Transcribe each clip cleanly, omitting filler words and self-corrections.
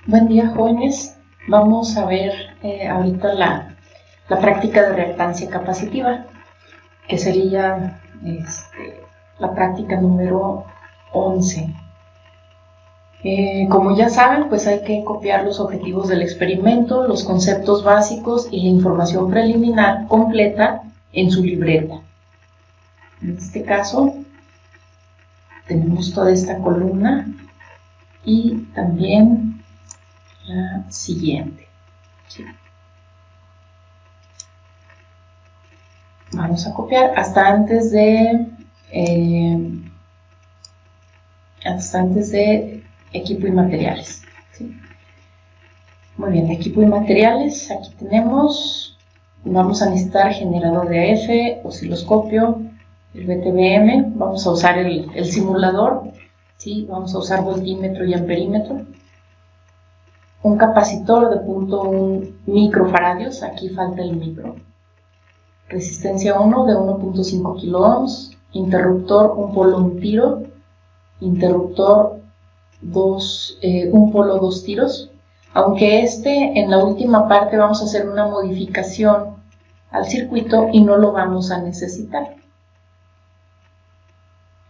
Buen día, jóvenes. Vamos a ver ahorita la práctica de reactancia capacitiva, que sería la práctica número 11. Como ya saben, pues hay que copiar los objetivos del experimento, los conceptos básicos y la información preliminar completa en su libreta. En este caso, tenemos toda esta columna y también la siguiente. ¿Sí? Vamos a copiar hasta antes de equipo y materiales. ¿Sí? Muy bien, equipo y materiales, aquí tenemos, vamos a necesitar generador de AF, osciloscopio, el BTBM, vamos a usar el simulador, ¿sí? Vamos a usar voltímetro y amperímetro, un capacitor de 0.1 microfaradios, aquí falta el micro, resistencia 1 de 1.5 kiloohms, interruptor un polo un tiro, interruptor un polo 2 tiros, aunque en la última parte vamos a hacer una modificación al circuito y no lo vamos a necesitar.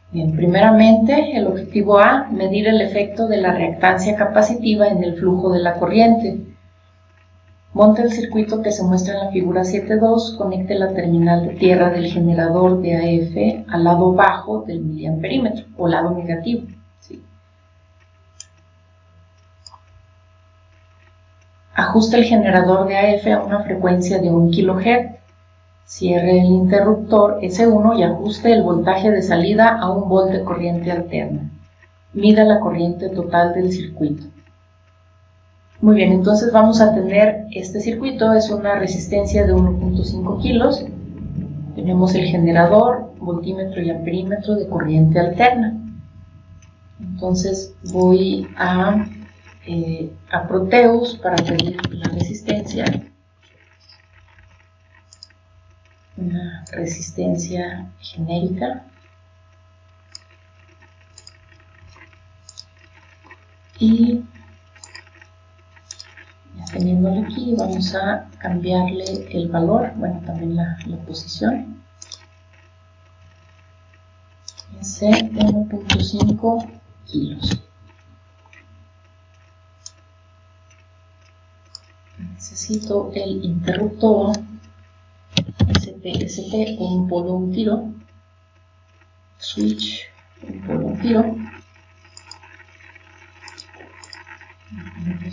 Bien, primeramente el objetivo A, medir el efecto de la reactancia capacitiva en el flujo de la corriente. Monte el circuito que se muestra en la figura 7.2, conecte la terminal de tierra del generador de AF al lado bajo del miliamperímetro o lado negativo. ¿Sí? Ajuste el generador de AF a una frecuencia de 1 kHz. Cierre el interruptor S1 y ajuste el voltaje de salida a 1 volt de corriente alterna. Mida la corriente total del circuito. Muy bien, entonces vamos a tener este circuito, es una resistencia de 1.5 kilos. Tenemos el generador, voltímetro y amperímetro de corriente alterna. Entonces voy a Proteus para pedir la resistencia. Una resistencia genérica y ya teniéndolo aquí vamos a cambiarle el valor, bueno, también la posición, es de 1.5 kilos. Necesito el interruptor SPSP, un polo un tiro, switch, un polo un tiro,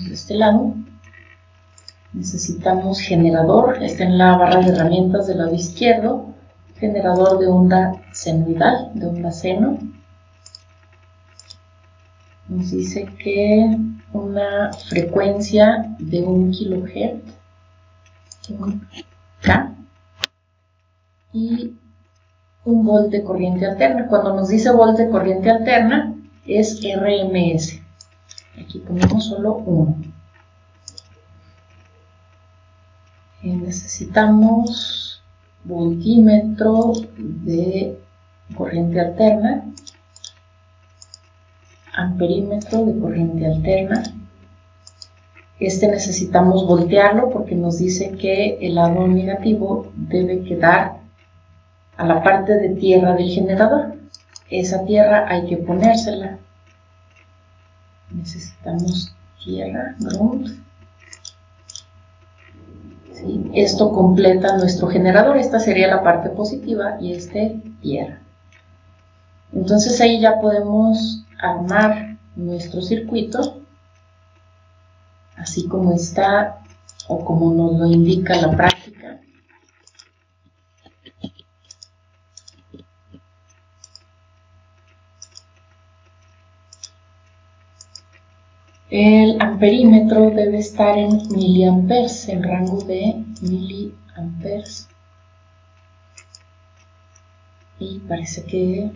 de este lado. Necesitamos generador, está en la barra de herramientas del lado izquierdo, generador de onda senoidal, de onda seno. Nos dice que una frecuencia de 1 kHz, un K, y 1 volt de corriente alterna. Cuando nos dice volt de corriente alterna es RMS. Aquí ponemos solo 1. Necesitamos voltímetro de corriente alterna, amperímetro de corriente alterna. Necesitamos voltearlo porque nos dice que el lado negativo debe quedar a la parte de tierra del generador. Esa tierra hay que ponérsela. Necesitamos tierra, ground. ¿Sí? Esto completa nuestro generador. Esta sería la parte positiva y tierra. Entonces ahí ya podemos armar nuestro circuito así como está o como nos lo indica la práctica. El amperímetro debe estar en miliamperes, en rango de miliamperes. Y parece que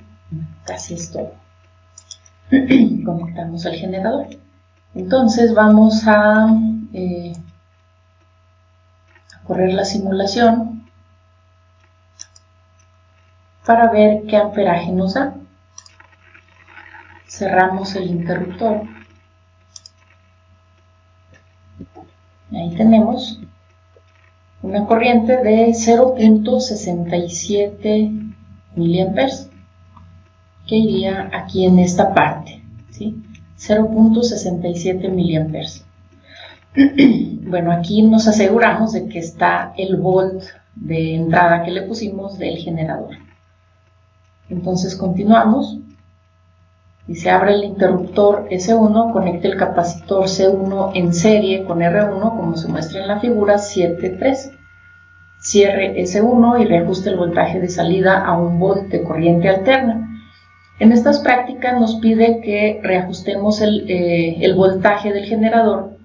casi es todo. Conectamos el generador. Entonces vamos a correr la simulación para ver qué amperaje nos da. Cerramos el interruptor. Ahí tenemos una corriente de 0.67 miliamperes que iría aquí en esta parte, ¿sí? 0.67 miliamperes. Bueno, aquí nos aseguramos de que está el volt de entrada que le pusimos del generador. Entonces continuamos y se abre el interruptor S1, conecte el capacitor C1 en serie con R1 como se muestra en la figura 7.3. Cierre S1 y reajuste el voltaje de salida a 1 volt de corriente alterna. En estas prácticas nos pide que reajustemos el voltaje del generador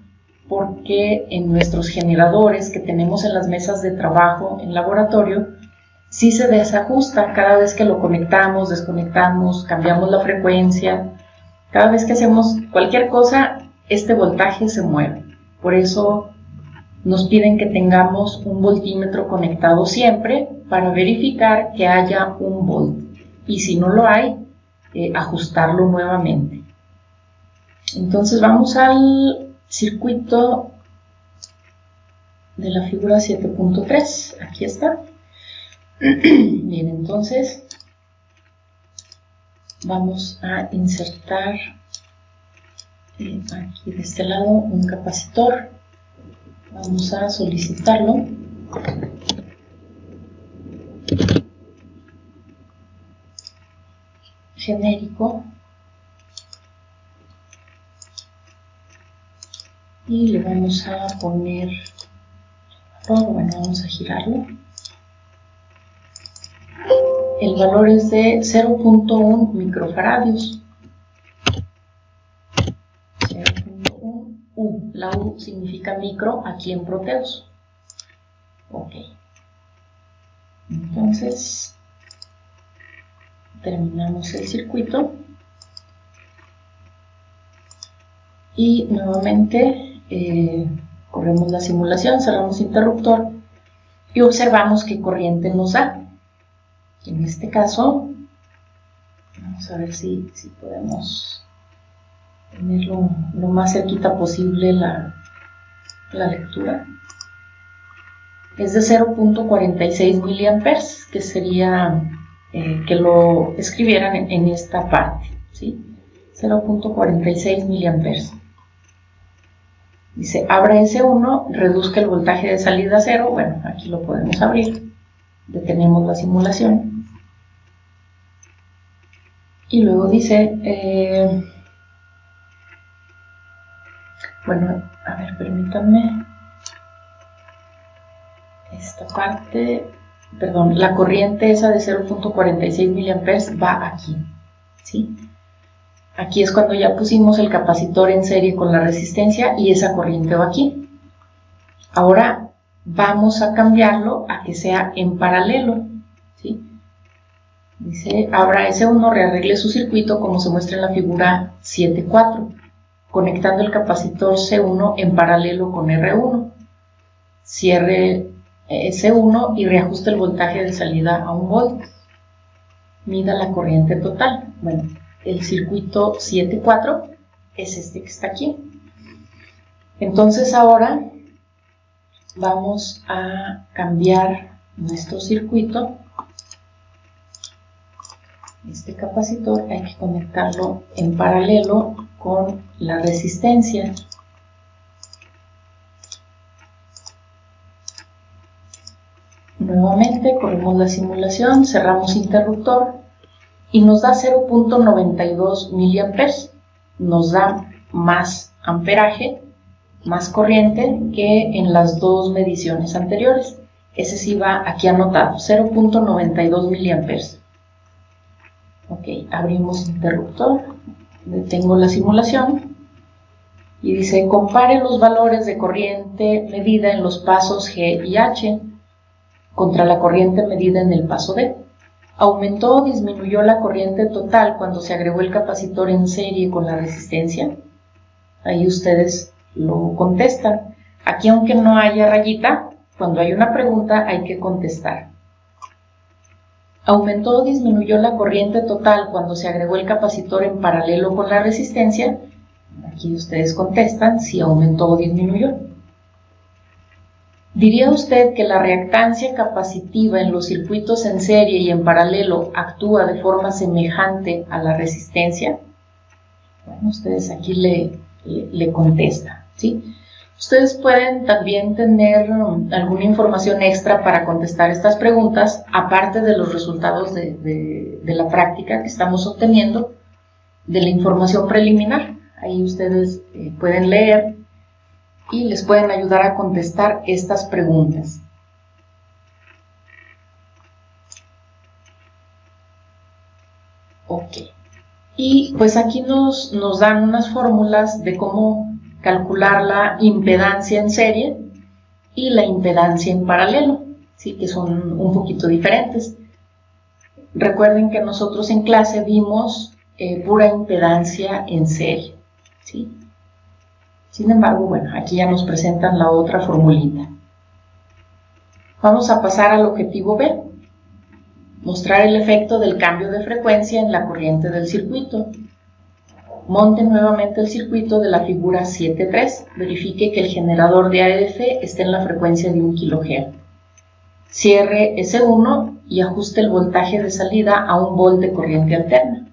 porque en nuestros generadores que tenemos en las mesas de trabajo en laboratorio sí se desajusta cada vez que lo conectamos, desconectamos, cambiamos la frecuencia. Cada vez que hacemos cualquier cosa, este voltaje se mueve. Por eso nos piden que tengamos un voltímetro conectado siempre para verificar que haya 1 volt. Y si no lo hay, ajustarlo nuevamente. Entonces vamos al circuito de la figura 7.3. Aquí está. Bien, entonces vamos a insertar aquí de este lado un capacitor. Vamos a solicitarlo. Genérico. Y le vamos a poner, bueno, vamos a girarlo. El valor es de 0.1 microfaradios. 0.1 U. La U significa micro aquí en Proteus. Ok. Entonces, terminamos el circuito. Y nuevamente corremos la simulación, cerramos interruptor y observamos qué corriente nos da. En este caso, vamos a ver si podemos tenerlo lo más cerquita posible la lectura. Es de 0.46 miliamperes, que sería que lo escribieran en esta parte, ¿sí? 0.46 miliamperes. Dice, abra S1, reduzca el voltaje de salida a 0. Bueno, aquí lo podemos abrir. Detenemos la simulación. Y luego dice, bueno, a ver, permítanme. Esta parte, perdón, la corriente esa de 0.46 miliamperes va aquí, ¿sí? Aquí es cuando ya pusimos el capacitor en serie con la resistencia y esa corriente va aquí. Ahora vamos a cambiarlo a que sea en paralelo, ¿sí? Dice, abra S1, rearregle su circuito como se muestra en la figura 7.4, conectando el capacitor C1 en paralelo con R1. Cierre S1 y reajuste el voltaje de salida a 1 volt. Mida la corriente total. Bueno, el circuito 7.4 es este que está aquí. Entonces ahora vamos a cambiar nuestro circuito. Este capacitor hay que conectarlo en paralelo con la resistencia. Nuevamente corremos la simulación, cerramos interruptor y nos da 0.92 miliamperes. Nos da más amperaje, más corriente que en las dos mediciones anteriores. Ese sí va aquí anotado, 0.92 miliamperes. Ok, abrimos interruptor, detengo la simulación y dice, compare los valores de corriente medida en los pasos G y H contra la corriente medida en el paso D. ¿Aumentó o disminuyó la corriente total cuando se agregó el capacitor en serie con la resistencia? Ahí ustedes lo contestan. Aquí, aunque no haya rayita, cuando hay una pregunta hay que contestar. ¿Aumentó o disminuyó la corriente total cuando se agregó el capacitor en paralelo con la resistencia? Aquí ustedes contestan si aumentó o disminuyó. ¿Diría usted que la reactancia capacitiva en los circuitos en serie y en paralelo actúa de forma semejante a la resistencia? Bueno, ustedes aquí le contestan, ¿sí? Ustedes pueden también tener alguna información extra para contestar estas preguntas, aparte de los resultados de la práctica que estamos obteniendo, de la información preliminar. Ahí ustedes pueden leer y les pueden ayudar a contestar estas preguntas. Ok. Y pues aquí nos dan unas fórmulas de cómo calcular la impedancia en serie y la impedancia en paralelo, ¿sí? Que son un poquito diferentes. Recuerden que nosotros en clase vimos pura impedancia en serie, ¿sí? Sin embargo, bueno, aquí ya nos presentan la otra formulita. Vamos a pasar al objetivo B. Mostrar el efecto del cambio de frecuencia en la corriente del circuito. Monte nuevamente el circuito de la figura 7.3. Verifique que el generador de AF esté en la frecuencia de 1 kHz. Cierre S1 y ajuste el voltaje de salida a 1 volt de corriente alterna.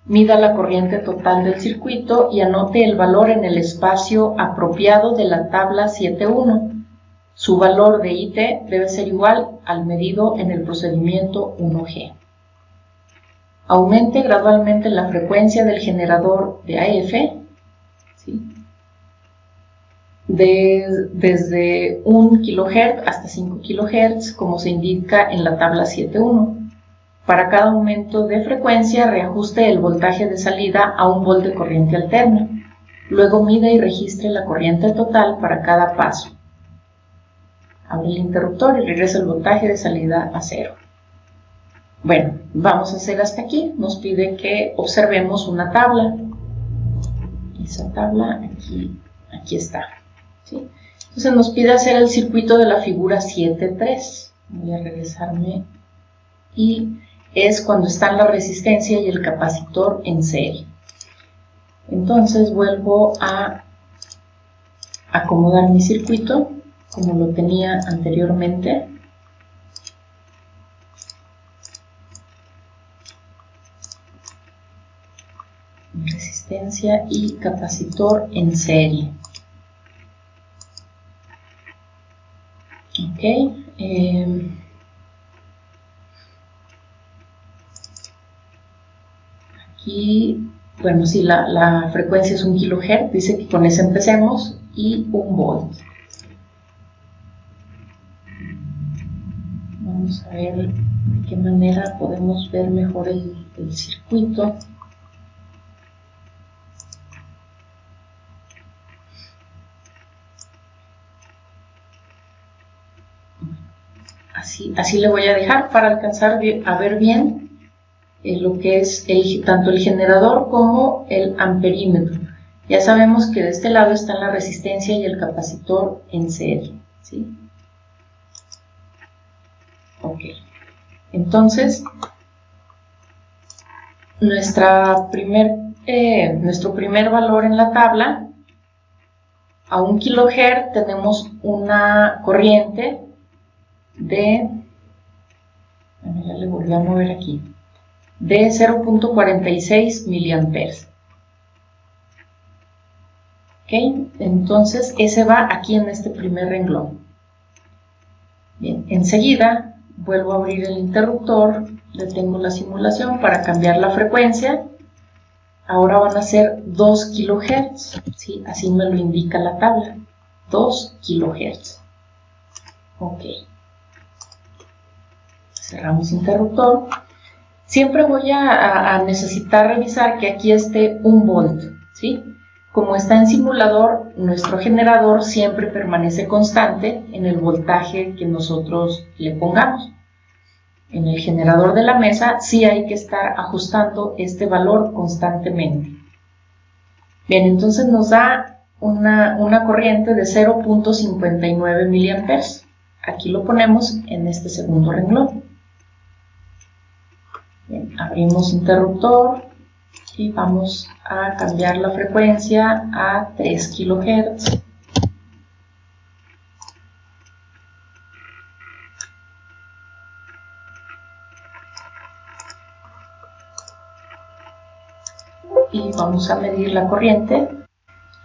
Mida la corriente total del circuito y anote el valor en el espacio apropiado de la tabla 7.1. Su valor de IT debe ser igual al medido en el procedimiento 1G. Aumente gradualmente la frecuencia del generador de AF, ¿sí? Desde 1 kHz hasta 5 kHz, como se indica en la tabla 7.1. Para cada aumento de frecuencia, reajuste el voltaje de salida a 1 volt de corriente alterna. Luego mida y registre la corriente total para cada paso. Abre el interruptor y regresa el voltaje de salida a 0. Bueno, vamos a hacer hasta aquí. Nos pide que observemos una tabla. Esa tabla aquí está, ¿sí? Entonces nos pide hacer el circuito de la figura 7.3. Voy a regresarme y es cuando están la resistencia y el capacitor en serie. Entonces vuelvo a acomodar mi circuito como lo tenía anteriormente. Resistencia y capacitor en serie. Ok. Aquí, bueno, si la frecuencia es 1 kHz, dice que con ese empecemos, y 1 volt. Vamos a ver de qué manera podemos ver mejor el circuito. Así le voy a dejar para alcanzar a ver bien lo que es tanto el generador como el amperímetro. Ya sabemos que de este lado están la resistencia y el capacitor en serie, ¿sí? Ok. Entonces, nuestro primer valor en la tabla, a 1 kHz tenemos una corriente de, bueno, ya le volví a mover aquí, de 0.46 miliamperes. Ok, entonces ese va aquí en este primer renglón. Bien, enseguida vuelvo a abrir el interruptor, detengo la simulación para cambiar la frecuencia. Ahora van a ser 2 kHz, ¿sí? Así me lo indica la tabla, 2 kHz. Ok. Cerramos interruptor. Siempre voy a necesitar revisar que aquí esté 1 volt, ¿sí? Como está en simulador, nuestro generador siempre permanece constante en el voltaje que nosotros le pongamos. En el generador de la mesa sí hay que estar ajustando este valor constantemente. Bien, entonces nos da una corriente de 0.59 miliamperes. Aquí lo ponemos en este segundo renglón. Bien, abrimos interruptor y vamos a cambiar la frecuencia a 3 kHz. y vamos a medir la corriente,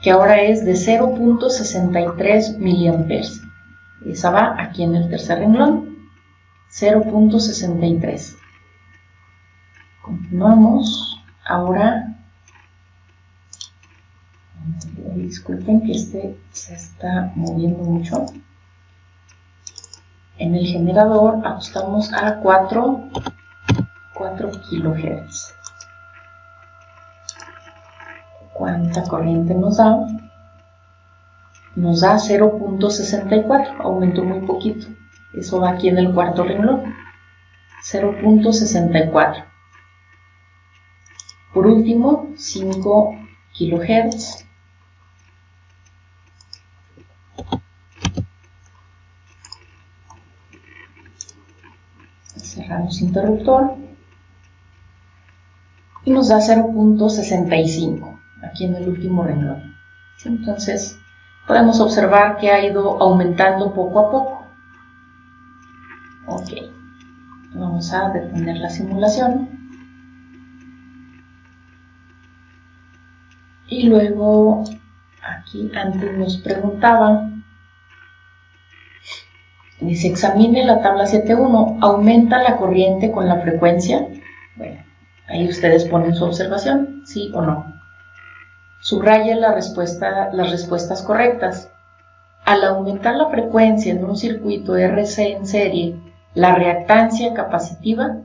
que ahora es de 0.63 miliamperes. Esa va aquí en el tercer renglón, 0.63. Continuamos. Ahora, disculpen que este se está moviendo mucho. En el generador ajustamos a 4 kHz. ¿Cuánta corriente nos da? Nos da 0.64, aumentó muy poquito. Eso va aquí en el cuarto renglón, 0.64. Por último, 5 kHz. Cerramos interruptor y nos da 0.65 aquí en el último renglón. ¿Sí? Entonces podemos observar que ha ido aumentando poco a poco. Ok, vamos a detener la simulación y luego aquí antes nos preguntaban. Dice, examine la tabla 7.1, ¿aumenta la corriente con la frecuencia? Bueno, ahí ustedes ponen su observación, sí o no. Subraya las respuestas correctas. Al aumentar la frecuencia en un circuito RC en serie, la reactancia capacitiva,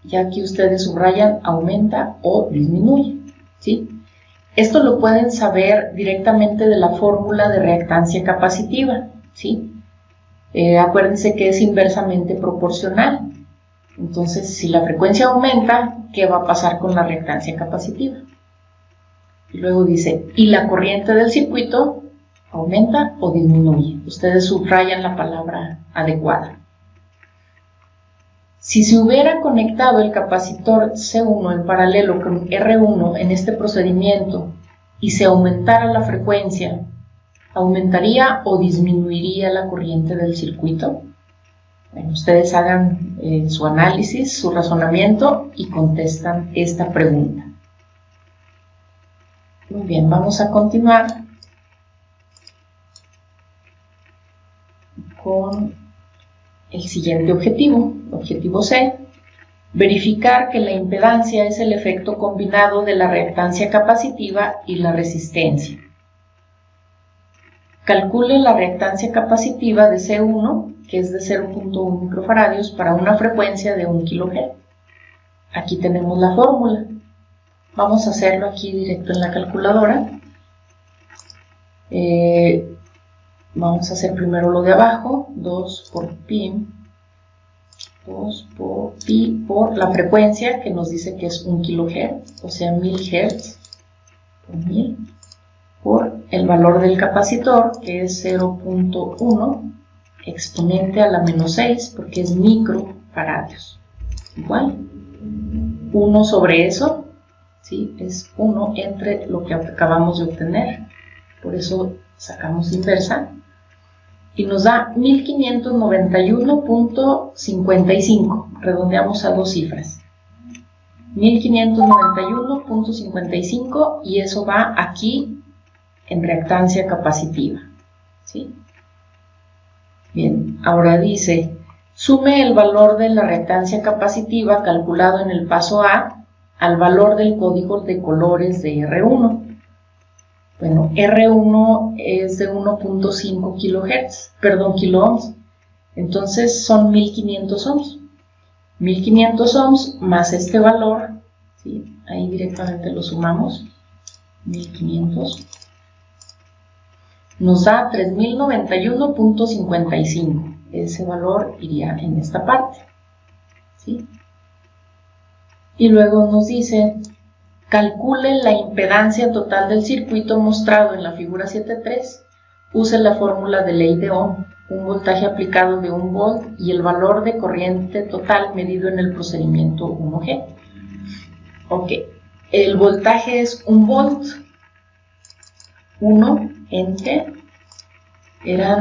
ya que ustedes subrayan, aumenta o disminuye, ¿sí? Esto lo pueden saber directamente de la fórmula de reactancia capacitiva, ¿sí? Acuérdense que es inversamente proporcional. Entonces, si la frecuencia aumenta, ¿qué va a pasar con la reactancia capacitiva? Y luego dice, ¿y la corriente del circuito aumenta o disminuye? Ustedes subrayan la palabra adecuada. Si se hubiera conectado el capacitor C1 en paralelo con R1 en este procedimiento y se aumentara la frecuencia, ¿aumentaría o disminuiría la corriente del circuito? Bueno, ustedes hagan su análisis, su razonamiento y contestan esta pregunta. Muy bien, vamos a continuar con el siguiente objetivo, objetivo C. Verificar que la impedancia es el efecto combinado de la reactancia capacitiva y la resistencia. Calcule la reactancia capacitiva de C1, que es de 0.1 microfaradios, para una frecuencia de 1 kHz. Aquí tenemos la fórmula. Vamos a hacerlo aquí directo en la calculadora. Vamos a hacer primero lo de abajo, 2 por pi. 2 por pi por la frecuencia, que nos dice que es 1 kHz, o sea 1000 Hz por 1000. Por el valor del capacitor, que es 0.1 exponente a la menos 6, porque es microfaradios. Igual, 1 sobre eso, ¿sí? Es 1 entre lo que acabamos de obtener, por eso sacamos inversa, y nos da 1591.55, redondeamos a dos cifras. 1591.55 y eso va aquí en reactancia capacitiva, ¿sí? Bien, ahora dice, sume el valor de la reactancia capacitiva calculado en el paso A al valor del código de colores de R1. Bueno, R1 es de 1.5 kiloohms, entonces son 1500 ohms. 1500 ohms más este valor, ¿sí? Ahí directamente lo sumamos, 1500. Nos da 3091.55. Ese valor iría en esta parte, ¿sí? Y luego nos dice, calcule la impedancia total del circuito mostrado en la figura 7.3. Use la fórmula de ley de Ohm, un voltaje aplicado de 1 volt y el valor de corriente total medido en el procedimiento 1G. Ok, el voltaje es 1 volt. 1 entre, creo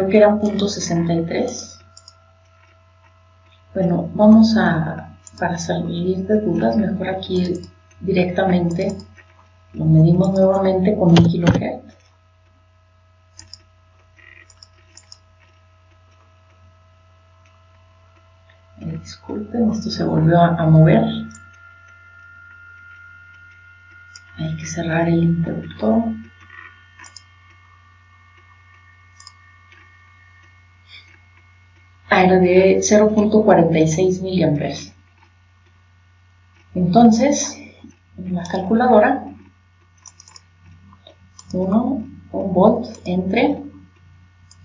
que eran 0.63. Bueno, vamos a, para salir de dudas, mejor aquí directamente lo medimos nuevamente con 1 kHz. Disculpen, esto se volvió a mover. Hay que cerrar el interruptor. Era de 0.46 mA. Entonces, en la calculadora, 1 volt entre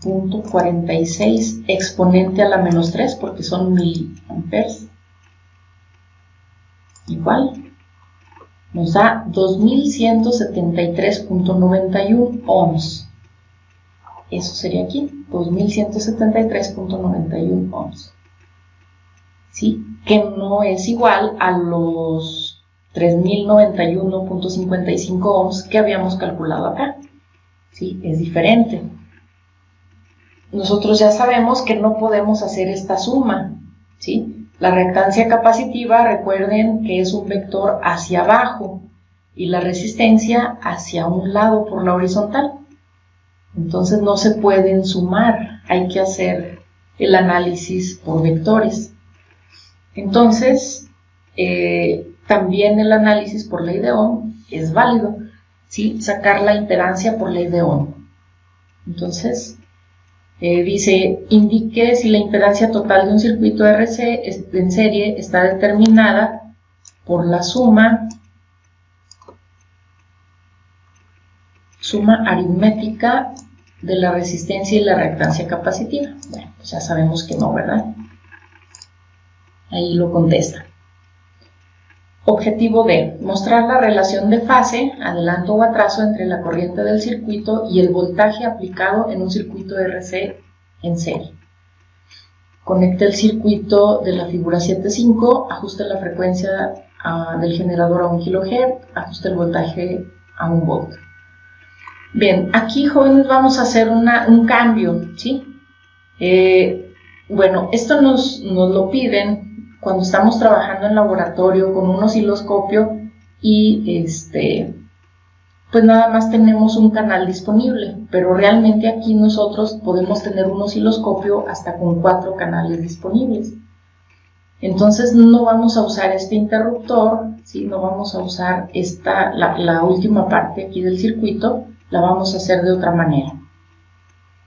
0.46 exponente a la menos 3, porque son miliamperes, igual, nos da 2173.91 ohms. Eso sería aquí, 2173.91 ohms. ¿Sí? Que no es igual a los 3091.55 ohms que habíamos calculado acá. ¿Sí? Es diferente. Nosotros ya sabemos que no podemos hacer esta suma. ¿Sí? La reactancia capacitiva, recuerden que es un vector hacia abajo y la resistencia hacia un lado por la horizontal. Entonces no se pueden sumar, hay que hacer el análisis por vectores. Entonces, también el análisis por ley de Ohm es válido, ¿sí? Sacar la imperancia por ley de Ohm. Entonces, dice, indique si la impedancia total de un circuito RC en serie está determinada por la suma aritmética de la resistencia y la reactancia capacitiva. Bueno, pues ya sabemos que no, ¿verdad? Ahí lo contesta. Objetivo D. Mostrar la relación de fase, adelanto o atraso entre la corriente del circuito y el voltaje aplicado en un circuito RC en serie. Conecte el circuito de la figura 7.5, ajuste la frecuencia del generador a 1 kHz, ajuste el voltaje a 1 volt. Bien, aquí, jóvenes, vamos a hacer un cambio, ¿sí? Bueno, esto nos lo piden cuando estamos trabajando en laboratorio con un osciloscopio y pues nada más tenemos un canal disponible, pero realmente aquí nosotros podemos tener un osciloscopio hasta con 4 canales disponibles. Entonces no vamos a usar este interruptor, ¿sí? No vamos a usar la última parte aquí del circuito, la vamos a hacer de otra manera.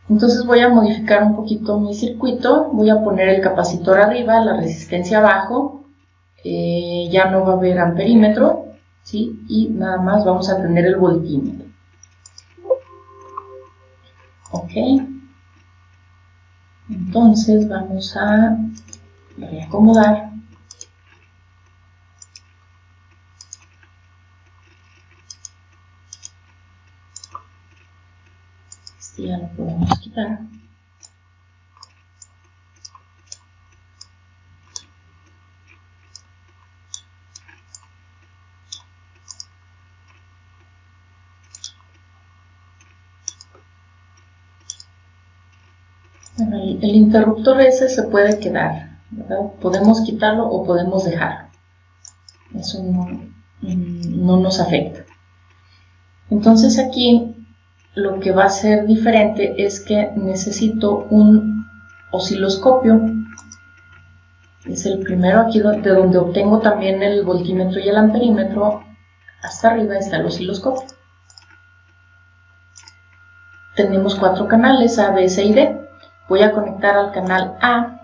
Entonces voy a modificar un poquito mi circuito, voy a poner el capacitor arriba, la resistencia abajo, ya no va a haber amperímetro, ¿sí? Y nada más vamos a tener el voltímetro. Ok. Entonces vamos a reacomodar. Este ya lo podemos quitar. Bueno, el interruptor ese se puede quedar, ¿verdad? Podemos quitarlo o podemos dejarlo. Eso no nos afecta. Entonces aquí lo que va a ser diferente es que necesito un osciloscopio. Es el primero aquí de donde obtengo también el voltímetro y el amperímetro. Hasta arriba está el osciloscopio. Tenemos 4 canales, A, B, C y D. Voy a conectar al canal A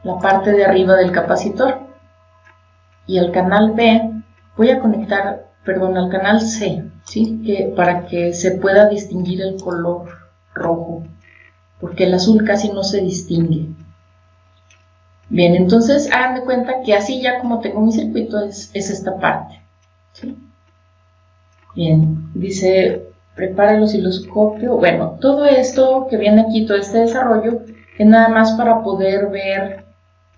la parte de arriba del capacitor y al canal B voy a conectar, al canal C, ¿sí? Para que se pueda distinguir el color rojo, porque el azul casi no se distingue. Bien, entonces hagan de cuenta que así ya como tengo mi circuito es esta parte, ¿sí? Bien, dice, prepara el osciloscopio. Bueno, todo esto que viene aquí, todo este desarrollo, es nada más para poder ver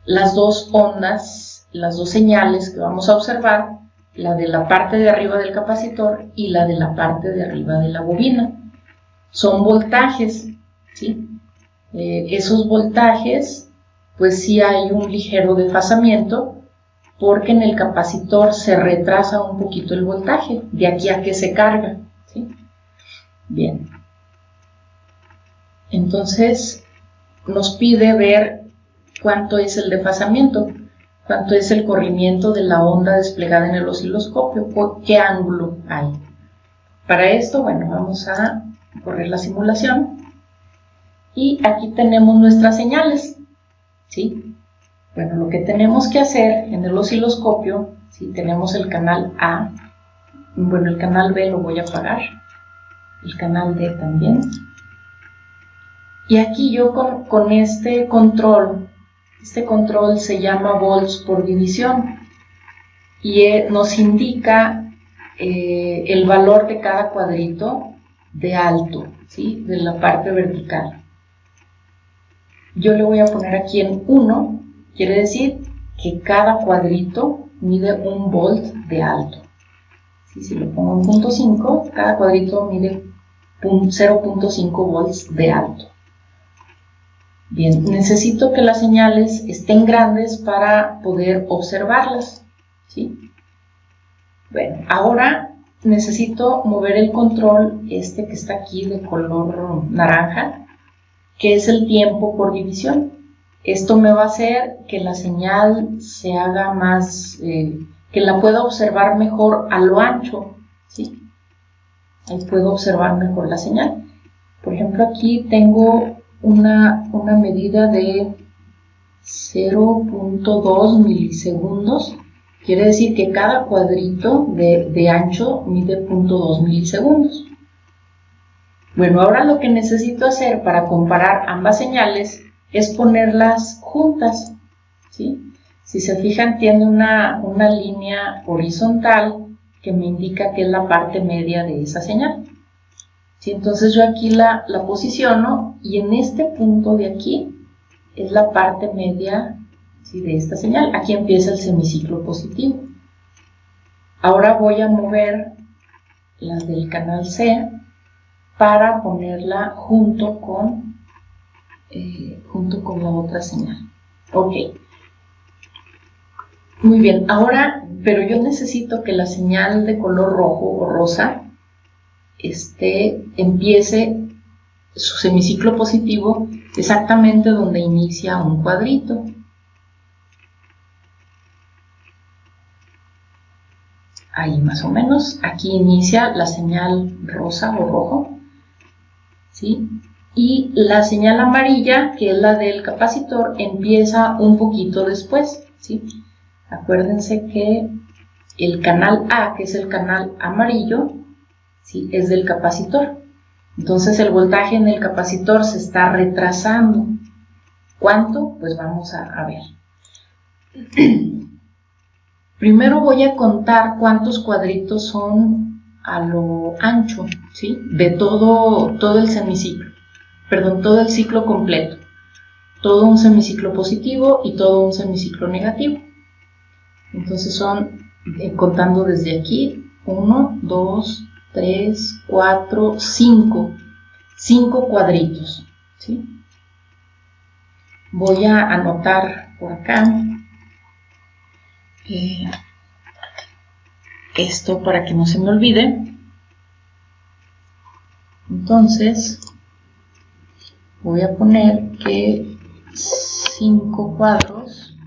las dos ondas, las dos señales que vamos a observar, la de la parte de arriba del capacitor y la de la parte de arriba de la bobina. Son voltajes, ¿sí? Esos voltajes, pues sí hay un ligero desfasamiento, porque en el capacitor se retrasa un poquito el voltaje, de aquí a que se carga, ¿sí? Bien. Entonces, nos pide ver cuánto es el desfasamiento, cuánto es el corrimiento de la onda desplegada en el osciloscopio, qué ángulo hay. Para esto, bueno, vamos a correr la simulación y aquí tenemos nuestras señales, ¿sí? Bueno, lo que tenemos que hacer en el osciloscopio, ¿sí? Tenemos el canal A, bueno, el canal B lo voy a apagar, el canal D también. Y aquí yo con este control se llama volts por división y nos indica el valor de cada cuadrito de alto, ¿sí? De la parte vertical. Yo le voy a poner aquí en 1, quiere decir que cada cuadrito mide 1 volt de alto. ¿Sí? Si lo pongo en 0.5, cada cuadrito mide 0.5 volts de alto. Bien, necesito que las señales estén grandes para poder observarlas, ¿sí? Bueno, ahora necesito mover el control, que está aquí de color naranja, que es el tiempo por división. Esto me va a hacer que la señal se haga más, que la pueda observar mejor a lo ancho, ¿sí? Ahí puedo observar mejor la señal. Por ejemplo, aquí tengo una medida de 0.2 milisegundos. Quiere decir que cada cuadrito de ancho mide 0.2 milisegundos. Bueno, ahora lo que necesito hacer para comparar ambas señales es ponerlas juntas, ¿sí? Si se fijan, tiene una línea horizontal que me indica que es la parte media de esa señal. ¿Sí? Entonces yo aquí la posiciono y en este punto de aquí es la parte media, ¿sí? De esta señal. Aquí empieza el semiciclo positivo. Ahora voy a mover la del canal C para ponerla junto con la otra señal. Ok. Muy bien, ahora, pero yo necesito que la señal de color rojo o rosa empiece su semiciclo positivo exactamente donde inicia un cuadrito. Ahí más o menos, aquí inicia la señal rosa o rojo, ¿sí? Y la señal amarilla, que es la del capacitor, empieza un poquito después, ¿sí? Acuérdense que el canal A, que es el canal amarillo, ¿sí? Es del capacitor. Entonces el voltaje en el capacitor se está retrasando. ¿Cuánto? Pues vamos a ver. Primero voy a contar cuántos cuadritos son a lo ancho, ¿sí? De todo el semiciclo. Perdón, todo el ciclo completo. Todo un semiciclo positivo y todo un semiciclo negativo. Entonces son, contando desde aquí, 1, 2, 3, 4, 5. 5 cuadritos, ¿sí? Voy a anotar por acá esto para que no se me olvide. Entonces voy a poner que 5 cuadros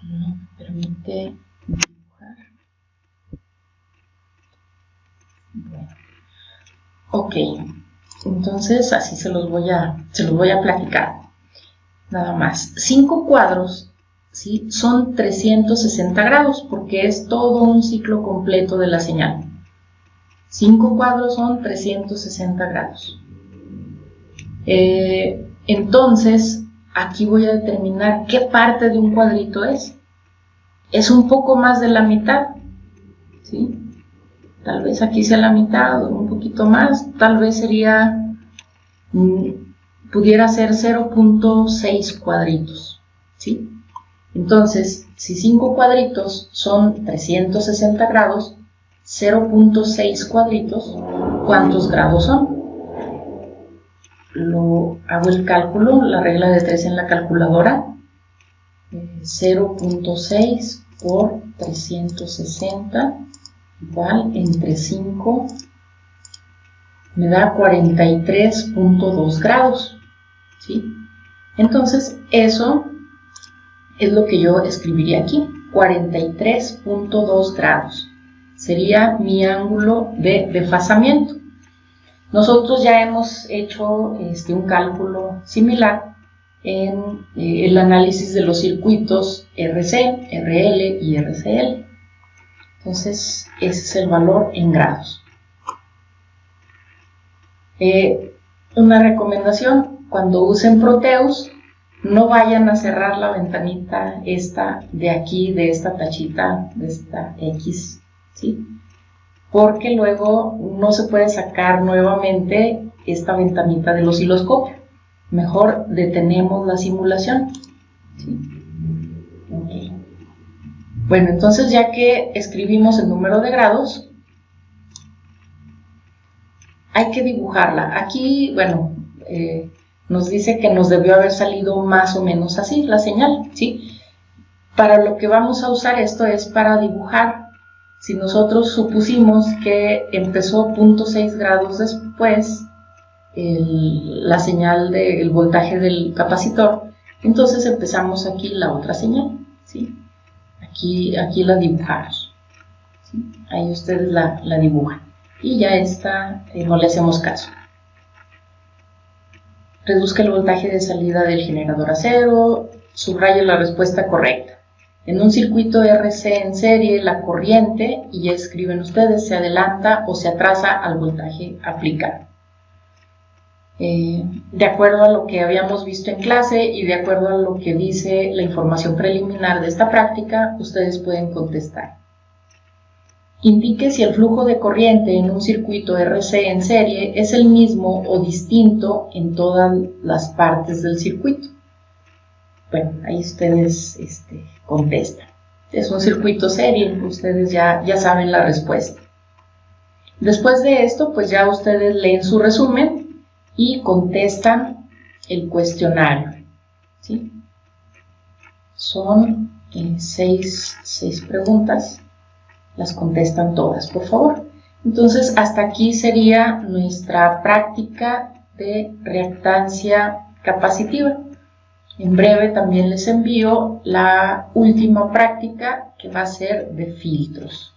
no me permite dibujar. Bueno. Ok, entonces así se los voy a platicar. Nada más. 5 cuadros, ¿sí? Son 360 grados porque es todo un ciclo completo de la señal. 5 cuadros son 360 grados. Entonces, aquí voy a determinar qué parte de un cuadrito es. Es un poco más de la mitad, ¿sí? Tal vez aquí sea la mitad o un poquito más. Tal vez sería, pudiera ser 0.6 cuadritos, ¿sí? Entonces, si 5 cuadritos son 360 grados, 0.6 cuadritos, ¿cuántos grados son? hago el cálculo, la regla de 3 en la calculadora. 0.6 por 360 igual entre 5 me da 43.2 grados, ¿sí? Entonces eso es lo que yo escribiría aquí, 43.2 grados sería mi ángulo de desfasamiento. Nosotros ya hemos hecho un cálculo similar en el análisis de los circuitos RC, RL y RCL. Entonces, ese es el valor en grados. Una recomendación, cuando usen Proteus, no vayan a cerrar la ventanita esta de aquí, de esta tachita, de esta X, ¿sí? Porque luego no se puede sacar nuevamente esta ventanita del osciloscopio. Mejor detenemos la simulación, ¿sí? Okay. Bueno, entonces ya que escribimos el número de grados, hay que dibujarla. Aquí, bueno, nos dice que nos debió haber salido más o menos así la señal, ¿sí? Para lo que vamos a usar esto es para dibujar. Si nosotros supusimos que empezó 0.6 grados después la señal del voltaje del capacitor, entonces empezamos aquí la otra señal, ¿sí? Aquí la dibujamos, ¿sí? Ahí ustedes la dibujan y ya esta no le hacemos caso. Reduzca el voltaje de salida del generador a 0, subraya la respuesta correcta. En un circuito RC en serie, la corriente, y ya escriben ustedes, se adelanta o se atrasa al voltaje aplicado. De acuerdo a lo que habíamos visto en clase y de acuerdo a lo que dice la información preliminar de esta práctica, ustedes pueden contestar. Indique si el flujo de corriente en un circuito RC en serie es el mismo o distinto en todas las partes del circuito. Bueno, ahí ustedes contestan. Es un circuito serie, ustedes ya saben la respuesta. Después de esto, pues ya ustedes leen su resumen y contestan el cuestionario, ¿sí? Son 6 preguntas, las contestan todas, por favor. Entonces, hasta aquí sería nuestra práctica de reactancia capacitiva. En breve también les envío la última práctica que va a ser de filtros.